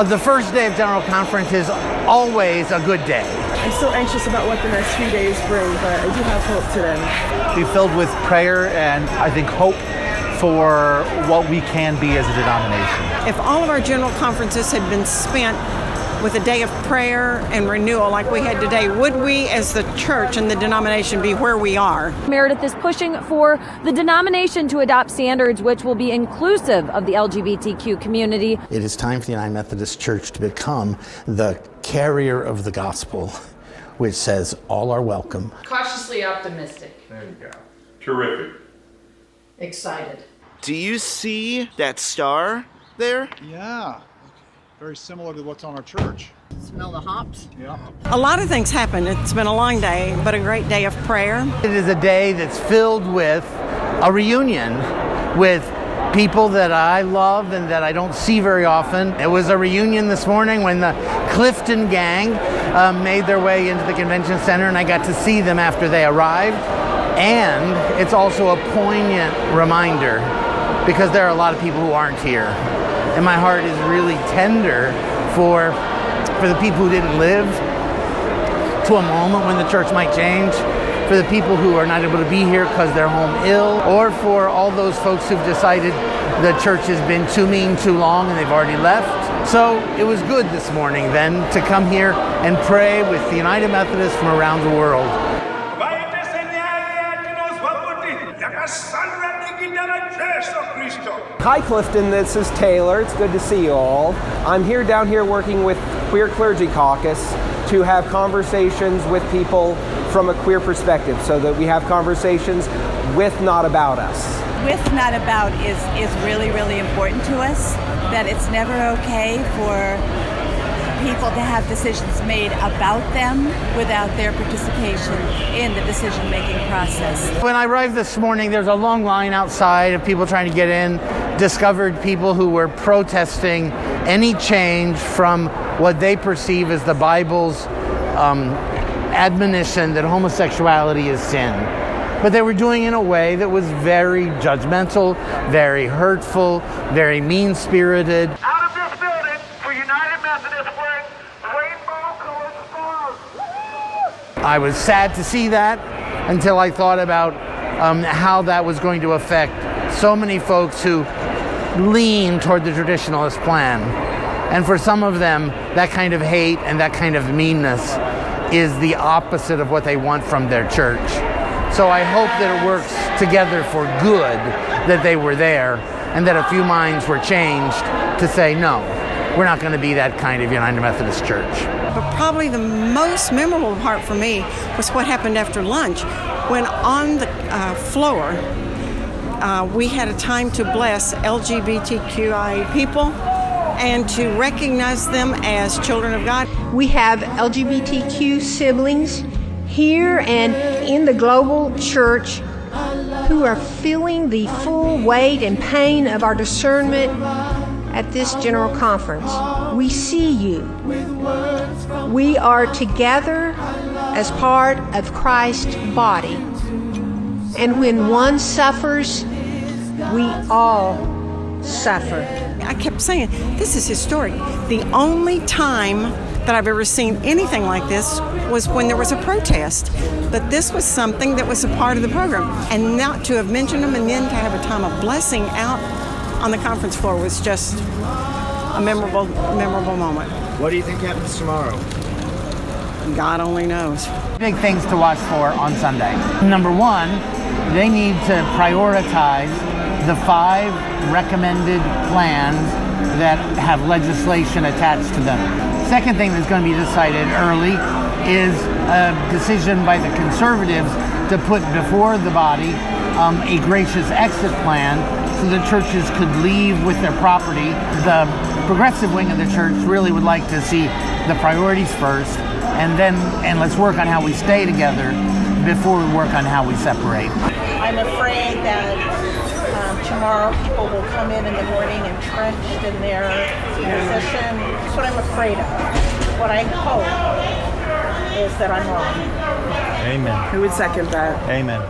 The first day of General Conference is always a good day. I'm still anxious about what the next few days bring, but I do have hope today. Be filled with prayer and, I think, hope for what we can be as a denomination. If all of our General Conferences had been spent with a day of prayer and renewal like we had today, would we as the church and the denomination be where we are? Meredith is pushing for the denomination to adopt standards which will be inclusive of the LGBTQ community. It is time for the United Methodist Church to become the carrier of the gospel, which says all are welcome. Cautiously optimistic. There you go. Terrific. Excited. Do you see that star there? Yeah. Very similar to what's on our church. Smell the hops? Yeah. A lot of things happen. It's been a long day, but a great day of prayer. It is a day that's filled with a reunion with people that I love and that I don't see very often. It was a reunion this morning when the Clifton gang made their way into the convention center, and I got to see them after they arrived. And it's also a poignant reminder because there are a lot of people who aren't here. And my heart is really tender for the people who didn't live to a moment when the church might change, for the people who are not able to be here because they're home ill, or for all those folks who've decided the church has been too mean too long and they've already left. So it was good this morning then to come here and pray with the United Methodists from around the world. Hi Clifton, this is Taylor. It's good to see you all. I'm here down here working with Queer Clergy Caucus to have conversations with people from a queer perspective so that we have conversations with, not about us. With, not about is really, really important to us, that it's never okay for people to have decisions made about them without their participation in the decision-making process. When I arrived this morning, there's a long line outside of people trying to get in. Discovered people who were protesting any change from what they perceive as the Bible's admonition that homosexuality is sin. But they were doing it in a way that was very judgmental, very hurtful, very mean-spirited. Out of this building for United Methodist wearing rainbow-colored scarves. I was sad to see that until I thought about how that was going to affect so many folks who lean toward the traditionalist plan. And for some of them, that kind of hate and that kind of meanness is the opposite of what they want from their church. So I hope that it works together for good that they were there and that a few minds were changed to say, no, we're not going to be that kind of United Methodist Church. But probably the most memorable part for me was what happened after lunch, when on the floor we had a time to bless LGBTQI people and to recognize them as children of God. We have LGBTQ siblings here and in the global church who are feeling the full weight and pain of our discernment at this General Conference. We see you. We are together as part of Christ's body. And when one suffers, we all suffer. I kept saying, this is historic. The only time that I've ever seen anything like this was when there was a protest. But this was something that was a part of the program. And not to have mentioned them and then to have a time of blessing out on the conference floor was just a memorable moment. What do you think happens tomorrow? God only knows. Big things to watch for on Sunday. Number one, they need to prioritize the 5 recommended plans that have legislation attached to them. Second thing that's going to be decided early is a decision by the conservatives to put before the body a gracious exit plan so the churches could leave with their property. The progressive wing of the church really would like to see the priorities first, and let's work on how we stay together before we work on how we separate. I'm afraid that tomorrow people will come in the morning entrenched in their position. That's what I'm afraid of. What I hope is that I'm wrong. Amen. Who would second that? Amen.